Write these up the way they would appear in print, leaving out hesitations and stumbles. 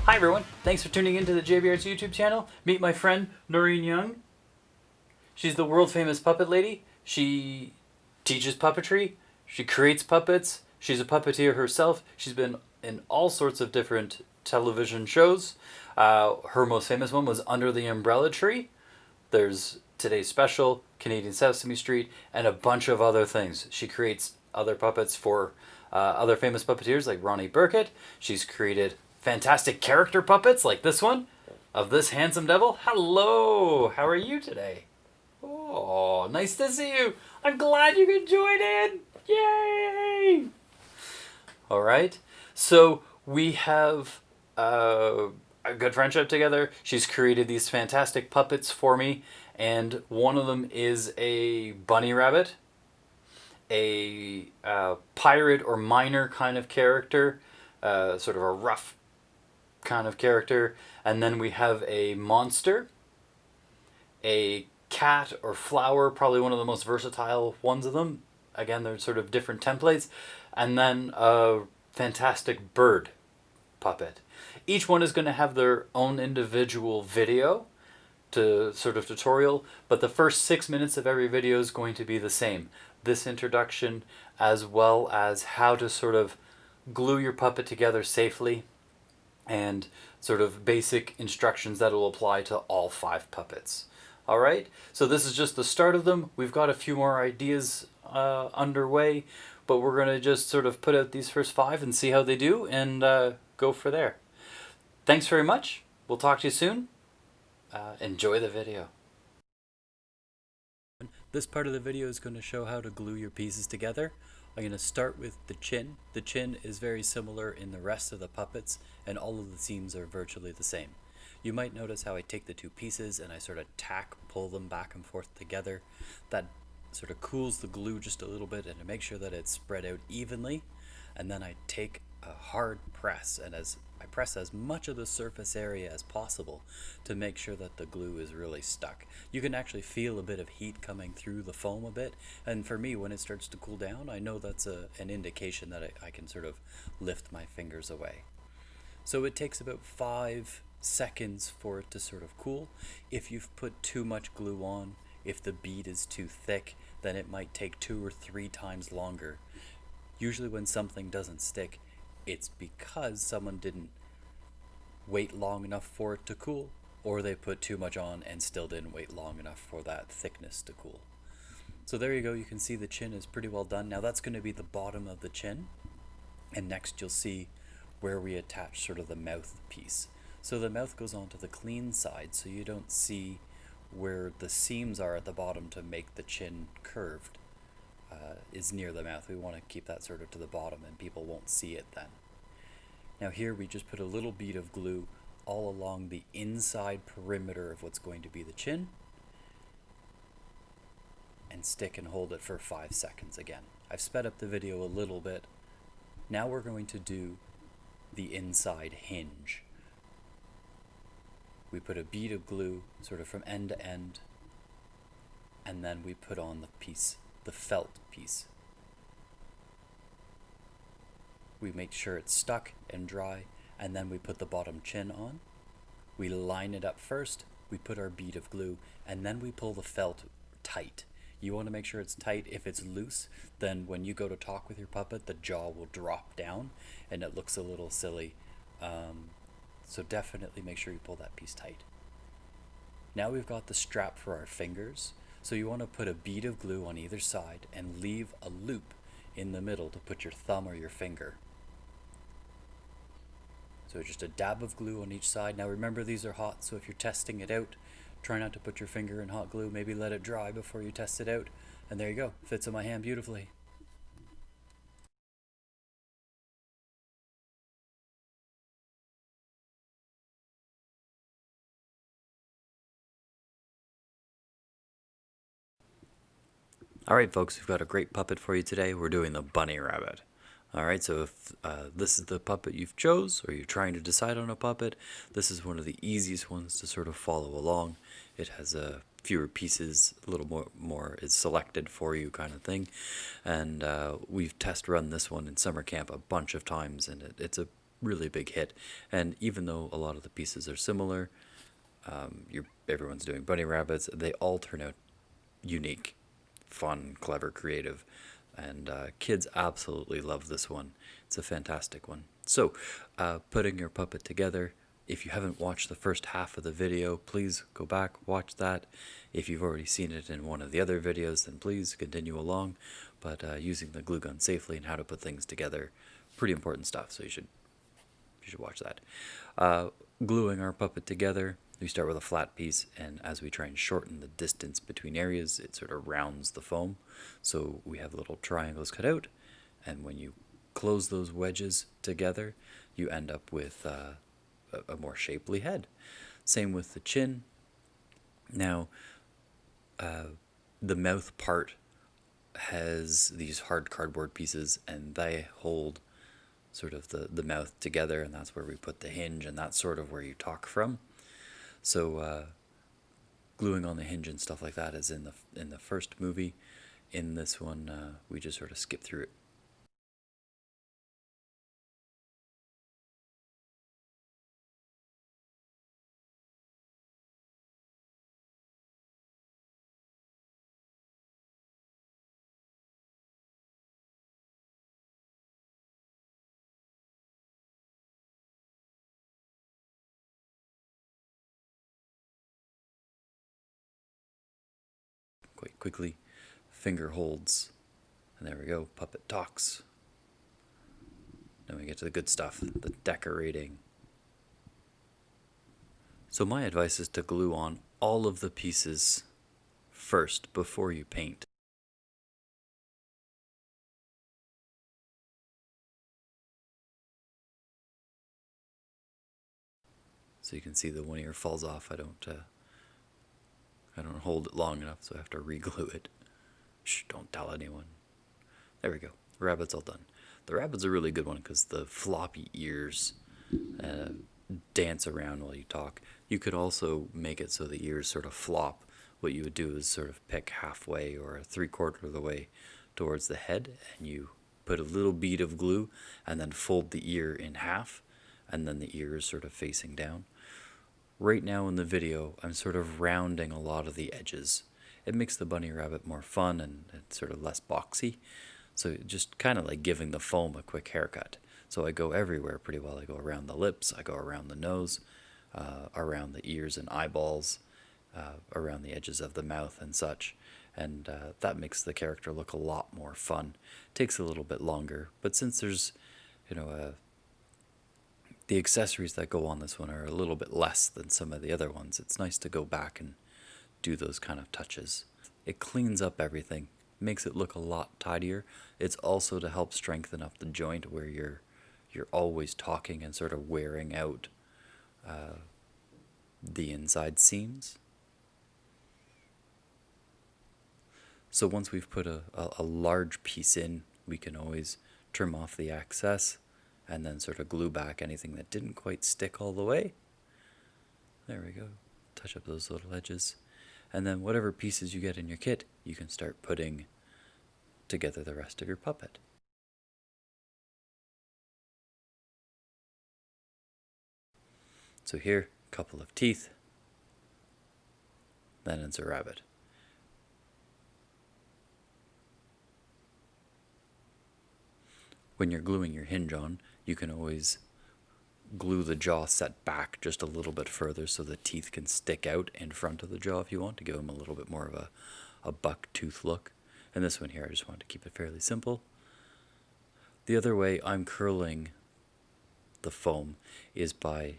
Hi everyone, thanks for tuning into the JBR's YouTube channel. Meet my friend Noreen Young. She's the world famous puppet lady. She teaches puppetry, she creates puppets, she's a puppeteer herself. She's been in all sorts of different television shows. Her most famous one was Under the Umbrella Tree. There's Today's Special, Canadian Sesame Street, and a bunch of other things. She creates other puppets for other famous puppeteers like Ronnie Burkett. She's created fantastic character puppets like this one of this handsome devil. Hello, how are you today? Oh, nice to see you. I'm glad you could join in. Yay! All right. So we have a good friendship together. She's created these fantastic puppets for me, and one of them is a bunny rabbit, a pirate or miner kind of character, sort of a rough kind of character, and then we have a monster, a cat or flower, probably one of the most versatile ones of them. Again, they're sort of different templates, and then a fantastic bird puppet. Each one is going to have their own individual video to sort of tutorial, but the first 6 minutes of every video is going to be the same. This introduction, as well as how to sort of glue your puppet together safely, and sort of basic instructions that will apply to all 5 puppets. All right, so this is just the start of them. We've got a few more ideas underway, but we're going to just sort of put out these first 5 and see how they do, and go for there. Thanks very much. We'll talk to you soon. Enjoy the video. This part of the video is going to show how to glue your pieces together. I'm going to start with the chin. The chin is very similar in the rest of the puppets, and all of the seams are virtually the same. You might notice how I take the 2 pieces and I sort of pull them back and forth together. That sort of cools the glue just a little bit and to make sure that it's spread out evenly. And then I take a hard press, and as I press as much of the surface area as possible to make sure that the glue is really stuck. You can actually feel a bit of heat coming through the foam a bit, and for me, when it starts to cool down, I know that's an indication that I can sort of lift my fingers away. So it takes about 5 seconds for it to sort of cool. If you've put too much glue on, if the bead is too thick, then it might take 2 or 3 times longer. Usually when something doesn't stick, it's because someone didn't wait long enough for it to cool, or they put too much on and still didn't wait long enough for that thickness to cool. So there you go, you can see the chin is pretty well done. Now that's going to be the bottom of the chin, and next you'll see where we attach sort of the mouth piece. So the mouth goes onto the clean side, so you don't see where the seams are at the bottom to make the chin curved. Is near the mouth. We want to keep that sort of to the bottom, and people won't see it then. Now here we just put a little bead of glue all along the inside perimeter of what's going to be the chin, and stick and hold it for 5 seconds again. I've sped up the video a little bit. Now we're going to do the inside hinge. We put a bead of glue sort of from end to end, and then we put on the piece, the felt piece. We make sure it's stuck and dry, and then we put the bottom chin on. We line it up first, we put our bead of glue, and then we pull the felt tight. You want to make sure it's tight. If it's loose, then when you go to talk with your puppet, the jaw will drop down and it looks a little silly. So definitely make sure you pull that piece tight. Now we've got the strap for our fingers. So you want to put a bead of glue on either side and leave a loop in the middle to put your thumb or your finger. So just a dab of glue on each side. Now remember, these are hot, so if you're testing it out, try not to put your finger in hot glue. Maybe let it dry before you test it out. And there you go, fits in my hand beautifully. Alright folks, we've got a great puppet for you today. We're doing the bunny rabbit. Alright, so if this is the puppet you've chose, or you're trying to decide on a puppet, this is one of the easiest ones to sort of follow along. It has fewer pieces, a little more is selected for you kind of thing. And we've test run this one in summer camp a bunch of times, and it's a really big hit. And even though a lot of the pieces are similar, everyone's doing bunny rabbits, they all turn out unique, fun, clever, creative, and kids absolutely love this one. It's a fantastic one. So, putting your puppet together. If you haven't watched the first half of the video, please go back, watch that. If you've already seen it in one of the other videos, then please continue along. But using the glue gun safely and how to put things together, pretty important stuff, so you should watch that. Gluing our puppet together, we start with a flat piece, and as we try and shorten the distance between areas, it sort of rounds the foam. So we have little triangles cut out, and when you close those wedges together, you end up with a more shapely head. Same with the chin. Now, the mouth part has these hard cardboard pieces, and they hold sort of the mouth together, and that's where we put the hinge, and that's sort of where you talk from. So gluing on the hinge and stuff like that is in the first movie. In this one, we just sort of skip through it. Quite quickly. Finger holds, and there we go, puppet talks. Then we get to the good stuff, the decorating. So my advice is to glue on all of the pieces first before you paint. So you can see that one ear falls off. I don't hold it long enough, so I have to re-glue it. Shh, don't tell anyone. There we go. The rabbit's all done. The rabbit's a really good one because the floppy ears dance around while you talk. You could also make it so the ears sort of flop. What you would do is sort of pick halfway or 3/4 of the way towards the head, and you put a little bead of glue and then fold the ear in half, and then the ear is sort of facing down. Right now in the video, I'm sort of rounding a lot of the edges. It makes the bunny rabbit more fun, and it's sort of less boxy. So just kind of like giving the foam a quick haircut. So I go everywhere pretty well. I go around the lips, I go around the nose, around the ears and eyeballs, around the edges of the mouth and such. And that makes the character look a lot more fun. Takes a little bit longer, but since there's, the accessories that go on this one are a little bit less than some of the other ones, it's nice to go back and do those kind of touches. It cleans up everything, makes it look a lot tidier. It's also to help strengthen up the joint where you're always talking and sort of wearing out the inside seams. So once we've put a large piece in, we can always trim off the excess and then sort of glue back anything that didn't quite stick all the way. There we go. Touch up those little edges. And then whatever pieces you get in your kit, you can start putting together the rest of your puppet. So here, a couple of teeth. Then it's a rabbit. When you're gluing your hinge on, you can always glue the jaw set back just a little bit further so the teeth can stick out in front of the jaw if you want to give them a little bit more of a buck tooth look. And this one here, I just wanted to keep it fairly simple. The other way I'm curling the foam is by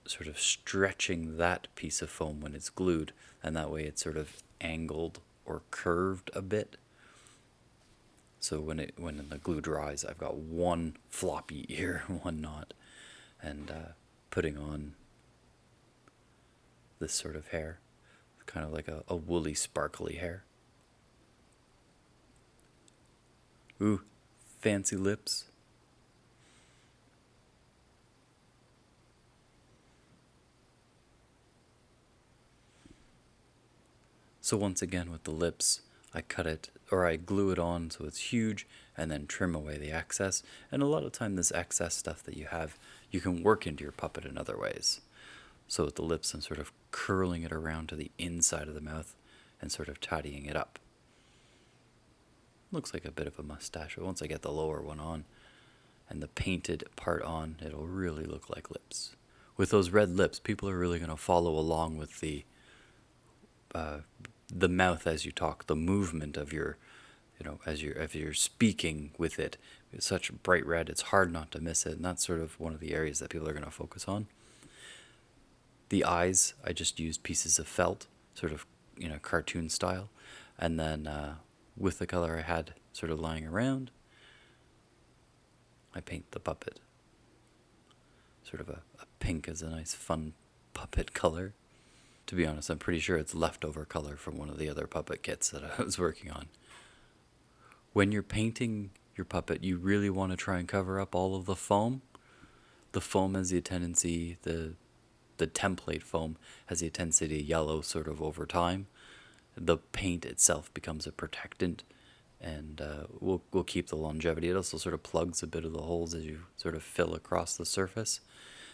sort of stretching that piece of foam when it's glued, and that way it's sort of angled or curved a bit. So when the glue dries, I've got one floppy ear, one not, and putting on this sort of hair, kind of like a woolly, sparkly hair. Ooh, fancy lips. So once again with the lips, I cut it, or I glue it on so it's huge, and then trim away the excess. And a lot of time this excess stuff that you have, you can work into your puppet in other ways. So with the lips, I'm sort of curling it around to the inside of the mouth and sort of tidying it up. Looks like a bit of a mustache, but once I get the lower one on and the painted part on, it'll really look like lips. With those red lips, people are really going to follow along with the mouth as you talk, the movement of your, as you're speaking with it. It's such bright red, it's hard not to miss it, and that's sort of one of the areas that people are going to focus on. The eyes, I just used pieces of felt, sort of, cartoon style, and then with the color I had sort of lying around, I paint the puppet. Sort of a pink is a nice fun puppet color. To be honest, I'm pretty sure it's leftover color from one of the other puppet kits that I was working on. When you're painting your puppet, you really want to try and cover up all of the foam. The foam has the tendency, the template foam has the tendency to yellow sort of over time. The paint itself becomes a protectant, and will keep the longevity. It also sort of plugs a bit of the holes as you sort of fill across the surface,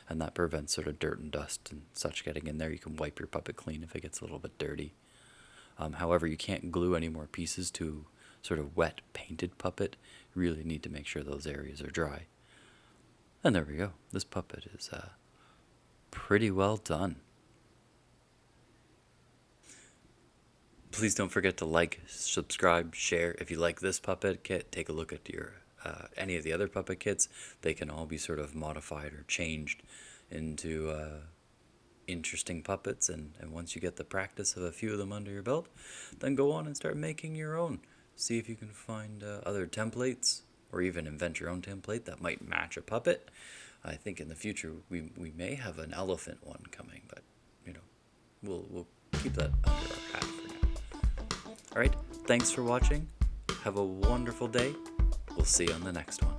and that prevents sort of dirt and dust and such getting in there. You can wipe your puppet clean if it gets a little bit dirty. However, you can't glue any more pieces to sort of wet painted puppet. You really need to make sure those areas are dry. And there we go. This puppet is pretty well done. Please don't forget to like, subscribe, share. If you like this puppet kit, take a look at your any of the other puppet kits. They can all be sort of modified or changed into interesting puppets. And once you get the practice of a few of them under your belt, then go on and start making your own. See if you can find other templates, or even invent your own template that might match a puppet. I think in the future we may have an elephant one coming, but we'll keep that under our hat for now. Alright, thanks for watching. Have a wonderful day. We'll see you on the next one.